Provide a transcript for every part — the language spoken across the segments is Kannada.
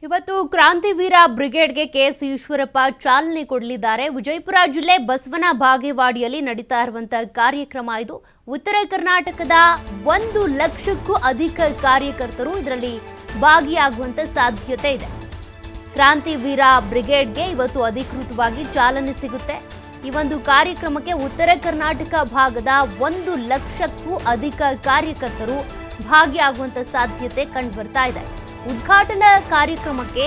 ಇವತ್ತು ಕ್ರಾಂತಿವೀರ ಬ್ರಿಗೇಡ್ಗೆ ಕೆಎಸ್ ಈಶ್ವರಪ್ಪ ಚಾಲನೆ ಕೊಡಲಿದ್ದಾರೆ. ವಿಜಯಪುರ ಜಿಲ್ಲೆ ಬಸವನ ಬಾಗೇವಾಡಿಯಲ್ಲಿ ನಡೀತಾ ಇರುವಂತಹ ಕಾರ್ಯಕ್ರಮ ಇದು. ಉತ್ತರ ಕರ್ನಾಟಕದ 1 ಲಕ್ಷಕ್ಕೂ ಅಧಿಕ ಕಾರ್ಯಕರ್ತರು ಇದರಲ್ಲಿ ಭಾಗಿಯಾಗುವಂತ ಸಾಧ್ಯತೆ ಇದೆ. ಕ್ರಾಂತಿವೀರ ಬ್ರಿಗೇಡ್ಗೆ ಇವತ್ತು ಅಧಿಕೃತವಾಗಿ ಚಾಲನೆ ಸಿಗುತ್ತೆ. ಈ ಒಂದು ಕಾರ್ಯಕ್ರಮಕ್ಕೆ ಉತ್ತರ ಕರ್ನಾಟಕ ಭಾಗದ 1 ಲಕ್ಷಕ್ಕೂ ಅಧಿಕ ಕಾರ್ಯಕರ್ತರು ಭಾಗಿಯಾಗುವಂತ ಸಾಧ್ಯತೆ ಕಂಡು ಬರ್ತಾ ಇದೆ. ಉದ್ಘಾಟನಾ ಕಾರ್ಯಕ್ರಮಕ್ಕೆ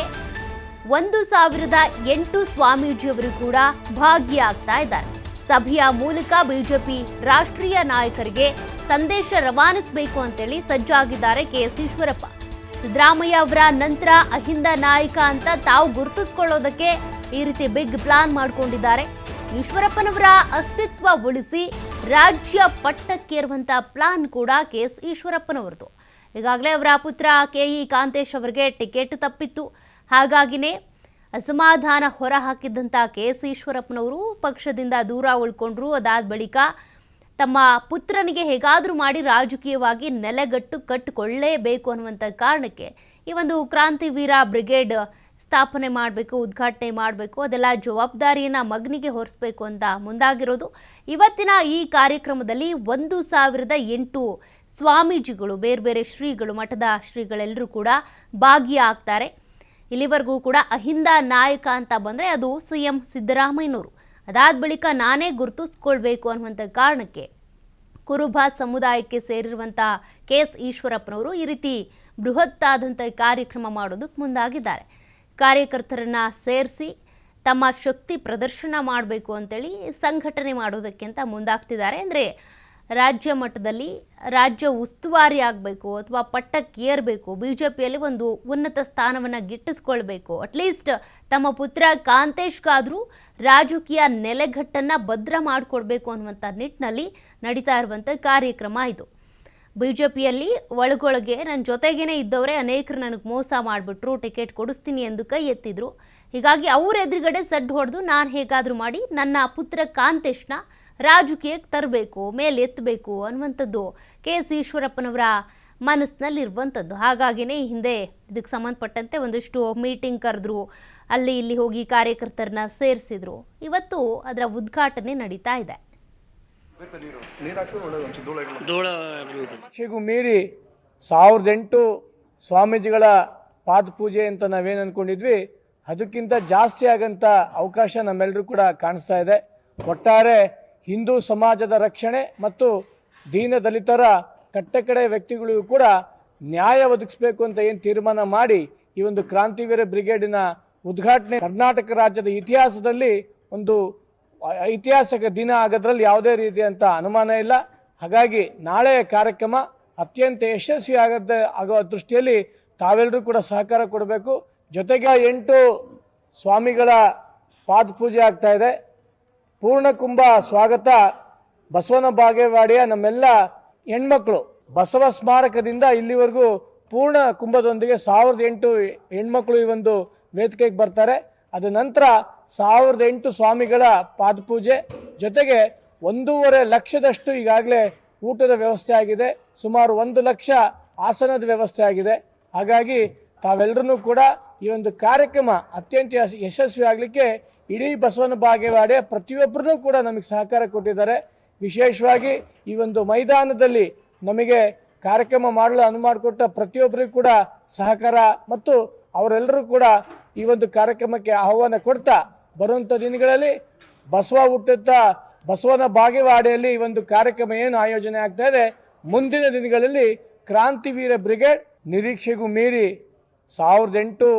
1008 ಸ್ವಾಮೀಜಿಯವರು ಕೂಡ ಭಾಗಿಯಾಗ್ತಾ ಇದ್ದಾರೆ. ಸಭೆಯ ಮೂಲಕ ಬಿಜೆಪಿ ರಾಷ್ಟ್ರೀಯ ನಾಯಕರಿಗೆ ಸಂದೇಶ ರವಾನಿಸಬೇಕು ಅಂತೇಳಿ ಸಜ್ಜಾಗಿದ್ದಾರೆ ಕೆಎಸ್ ಈಶ್ವರಪ್ಪ. ಸಿದ್ದರಾಮಯ್ಯ ಅವರ ನಂತರ ಅಹಿಂದ ನಾಯಕ ಅಂತ ತಾವು ಗುರುತಿಸಿಕೊಳ್ಳೋದಕ್ಕೆ ಈ ರೀತಿ ಬಿಗ್ ಪ್ಲಾನ್ ಮಾಡಿಕೊಂಡಿದ್ದಾರೆ. ಈಶ್ವರಪ್ಪನವರ ಅಸ್ತಿತ್ವ ಉಳಿಸಿ ರಾಜ್ಯ ಪಟ್ಟಕ್ಕೇರುವಂತ ಪ್ಲಾನ್ ಕೂಡ ಕೆಎಸ್ ಈಶ್ವರಪ್ಪನವರದು. ಈಗಾಗಲೇ ಅವರ ಪುತ್ರ ಕೆಇ ಕಾಂತೇಶ್ ಅವರಿಗೆ ಟಿಕೆಟ್ ತಪ್ಪಿತ್ತು. ಹಾಗಾಗಿನೇ ಅಸಮಾಧಾನ ಹೊರಹಾಕಿದ್ದಂಥ ಕೆಎಸ್ ಈಶ್ವರಪ್ಪನವರು ಪಕ್ಷದಿಂದ ದೂರ ಉಳ್ಕೊಂಡ್ರು. ಅದಾದ ಬಳಿಕ ತಮ್ಮ ಪುತ್ರನಿಗೆ ಹೇಗಾದರೂ ಮಾಡಿ ರಾಜಕೀಯವಾಗಿ ನೆಲೆಗಟ್ಟು ಕಟ್ಟಿಕೊಳ್ಳಲೇಬೇಕು ಅನ್ನುವಂಥ ಕಾರಣಕ್ಕೆ ಈ ಒಂದು ಕ್ರಾಂತಿವೀರ ಬ್ರಿಗೇಡ್ ಸ್ಥಾಪನೆ ಮಾಡಬೇಕು, ಉದ್ಘಾಟನೆ ಮಾಡಬೇಕು, ಅದೆಲ್ಲ ಜವಾಬ್ದಾರಿಯನ್ನು ಮಗನಿಗೆ ಹೊರಿಸಬೇಕು ಅಂತ ಮುಂದಾಗಿರೋದು. ಇವತ್ತಿನ ಈ ಕಾರ್ಯಕ್ರಮದಲ್ಲಿ 1008 ಸ್ವಾಮೀಜಿಗಳು, ಬೇರೆ ಬೇರೆ ಶ್ರೀಗಳು, ಮಠದ ಶ್ರೀಗಳೆಲ್ಲರೂ ಕೂಡ ಭಾಗಿಯಾಗ್ತಾರೆ. ಇಲ್ಲಿವರೆಗೂ ಕೂಡ ಅಹಿಂದ ನಾಯಕ ಅಂತ ಬಂದರೆ ಅದು CM ಸಿದ್ದರಾಮಯ್ಯನವರು. ಅದಾದ ಬಳಿಕ ನಾನೇ ಗುರುತಿಸ್ಕೊಳ್ಬೇಕು ಅನ್ನುವಂಥ ಕಾರಣಕ್ಕೆ ಕುರುಬ ಸಮುದಾಯಕ್ಕೆ ಸೇರಿರುವಂಥ ಕೆಎಸ್ ಈಶ್ವರಪ್ಪನವರು ಈ ರೀತಿ ಬೃಹತ್ತಾದಂಥ ಕಾರ್ಯಕ್ರಮ ಮಾಡೋದಕ್ಕೆ ಮುಂದಾಗಿದ್ದಾರೆ. ಕಾರ್ಯಕರ್ತರನ್ನು ಸೇರಿಸಿ ತಮ್ಮ ಶಕ್ತಿ ಪ್ರದರ್ಶನ ಮಾಡಬೇಕು ಅಂತೇಳಿ ಸಂಘಟನೆ ಮಾಡೋದಕ್ಕೆ ಅಂತ ಮುಂದಾಗ್ತಿದ್ದಾರೆ. ಅಂದರೆ ರಾಜ್ಯ ಮಟ್ಟದಲ್ಲಿ ರಾಜ್ಯ ಉಸ್ತುವಾರಿ ಆಗಬೇಕು ಅಥವಾ ಪಟ್ಟಕ್ಕೇರಬೇಕು, BJPಯಲ್ಲಿ ಒಂದು ಉನ್ನತ ಸ್ಥಾನವನ್ನು ಗಿಟ್ಟಿಸ್ಕೊಳ್ಬೇಕು, ಅಟ್ಲೀಸ್ಟ್ ತಮ್ಮ ಪುತ್ರ ಕಾಂತೇಶ್ಗಾದರೂ ರಾಜಕೀಯ ನೆಲೆಗಟ್ಟನ್ನು ಭದ್ರ ಮಾಡಿಕೊಡ್ಬೇಕು ಅನ್ನುವಂಥ ನಿಟ್ಟಿನಲ್ಲಿ ನಡೀತಾ ಇರುವಂಥ ಕಾರ್ಯಕ್ರಮ ಇದು. BJPಯಲ್ಲಿ ಒಳಗೊಳಗೆ ನನ್ನ ಜೊತೆಗೇನೆ ಇದ್ದವರೇ ಅನೇಕರು ನನಗೆ ಮೋಸ ಮಾಡಿಬಿಟ್ರು, ಟಿಕೆಟ್ ಕೊಡಿಸ್ತೀನಿ ಎಂದು ಕೈ ಎತ್ತಿದ್ರು. ಹೀಗಾಗಿ ಅವ್ರ ಎದುರುಗಡೆ ಸಡ್ಡು ಹೊಡೆದು ನಾನು ಹೇಗಾದರೂ ಮಾಡಿ ನನ್ನ ಪುತ್ರ ಕಾಂತೇಶ್ನ ರಾಜಕೀಯಕ್ಕೆ ತರಬೇಕು, ಮೇಲೆ ಎತ್ತಬೇಕು ಅನ್ನುವಂಥದ್ದು ಕೆಎಸ್ ಈಶ್ವರಪ್ಪನವರ ಮನಸ್ಸಿನಲ್ಲಿರುವಂಥದ್ದು. ಹಾಗಾಗಿನೇ ಹಿಂದೆ ಇದಕ್ಕೆ ಸಂಬಂಧಪಟ್ಟಂತೆ ಒಂದಿಷ್ಟು ಮೀಟಿಂಗ್ ಕರೆದ್ರು, ಅಲ್ಲಿ ಇಲ್ಲಿ ಹೋಗಿ ಕಾರ್ಯಕರ್ತರನ್ನ ಸೇರಿಸಿದ್ರು. ಇವತ್ತು ಅದರ ಉದ್ಘಾಟನೆ ನಡೀತಾ ಇದೆ. ಮೀರಿ 1008 ಸ್ವಾಮೀಜಿಗಳ ಪಾದಪೂಜೆ ಅಂತ ನಾವೇನು ಅಂದ್ಕೊಂಡಿದ್ವಿ, ಅದಕ್ಕಿಂತ ಜಾಸ್ತಿ ಆಗಂತ ಅವಕಾಶ ನಮ್ಮೆಲ್ಲರೂ ಕೂಡ ಕಾಣಿಸ್ತಾ ಇದೆ. ಒಟ್ಟಾರೆ ಹಿಂದೂ ಸಮಾಜದ ರಕ್ಷಣೆ ಮತ್ತು ದೀನ ದಲಿತರ ಕಟ್ಟಕಡೆ ವ್ಯಕ್ತಿಗಳಿಗೂ ಕೂಡ ನ್ಯಾಯ ಒದಗಿಸಬೇಕು ಅಂತ ಏನು ತೀರ್ಮಾನ ಮಾಡಿ ಈ ಒಂದು ಕ್ರಾಂತಿವೀರ ಬ್ರಿಗೇಡಿನ ಉದ್ಘಾಟನೆ ಕರ್ನಾಟಕ ರಾಜ್ಯದ ಇತಿಹಾಸದಲ್ಲಿ ಒಂದು ಐತಿಹಾಸಿಕ ದಿನ ಆಗೋದ್ರಲ್ಲಿ ಯಾವುದೇ ರೀತಿಯಂಥ ಅನುಮಾನ ಇಲ್ಲ. ಹಾಗಾಗಿ ನಾಳೆಯ ಕಾರ್ಯಕ್ರಮ ಅತ್ಯಂತ ಯಶಸ್ವಿ ಆಗೋ ದೃಷ್ಟಿಯಲ್ಲಿ ತಾವೆಲ್ಲರೂ ಕೂಡ ಸಹಕಾರ ಕೊಡಬೇಕು. ಜೊತೆಗೆ 8 ಸ್ವಾಮಿಗಳ ಪಾದಪೂಜೆ ಆಗ್ತಾ ಇದೆ. ಪೂರ್ಣ ಕುಂಭ ಸ್ವಾಗತ ಬಸವನ ಬಾಗೇವಾಡಿಯ ನಮ್ಮೆಲ್ಲ ಹೆಣ್ಮಕ್ಳು ಬಸವ ಸ್ಮಾರಕದಿಂದ ಇಲ್ಲಿವರೆಗೂ ಪೂರ್ಣ ಕುಂಭದೊಂದಿಗೆ 1008 ಹೆಣ್ಮಕ್ಳು ಈ ಒಂದು ವೇದಿಕೆಗೆ ಬರ್ತಾರೆ. ಅದ ನಂತರ 1008 ಸ್ವಾಮಿಗಳ ಪಾದಪೂಜೆ ಜೊತೆಗೆ 1.5 ಲಕ್ಷದಷ್ಟು ಈಗಾಗಲೇ ಊಟದ ವ್ಯವಸ್ಥೆ ಆಗಿದೆ. ಸುಮಾರು 1 ಲಕ್ಷ ಆಸನದ ವ್ಯವಸ್ಥೆ ಆಗಿದೆ. ಹಾಗಾಗಿ ತಾವೆಲ್ಲರೂ ಕೂಡ ಈ ಒಂದು ಕಾರ್ಯಕ್ರಮ ಅತ್ಯಂತ ಯಶಸ್ವಿ ಆಗಲಿಕ್ಕೆ ಇಡೀ ಬಸವನ ಬಾಗೇವಾಡಿಯ ಪ್ರತಿಯೊಬ್ಬರೂ ಕೂಡ ನಮಗೆ ಸಹಕಾರ ಕೊಟ್ಟಿದ್ದಾರೆ. ವಿಶೇಷವಾಗಿ ಈ ಒಂದು ಮೈದಾನದಲ್ಲಿ ನಮಗೆ ಕಾರ್ಯಕ್ರಮ ಮಾಡಲು ಅನುವು ಮಾಡಿಕೊಟ್ಟ ಪ್ರತಿಯೊಬ್ಬರಿಗೂ ಕೂಡ ಸಹಕಾರ ಮತ್ತು ಅವರೆಲ್ಲರೂ ಕೂಡ ಈ ಒಂದು ಕಾರ್ಯಕ್ರಮಕ್ಕೆ ಆಹ್ವಾನ ಕೊಡ್ತಾ ಬರುವಂಥ ದಿನಗಳಲ್ಲಿ ಬಸವ ಹುಟ್ಟಿದ ಬಸವನ ಬಾಗೇವಾಡಿಯಲ್ಲಿ ಈ ಒಂದು ಕಾರ್ಯಕ್ರಮ ಏನು ಆಯೋಜನೆ ಆಗ್ತಾ ಇದೆ, ಮುಂದಿನ ದಿನಗಳಲ್ಲಿ ಕ್ರಾಂತಿವೀರ ಬ್ರಿಗೇಡ್ ನಿರೀಕ್ಷೆಗೂ ಮೀರಿ 1008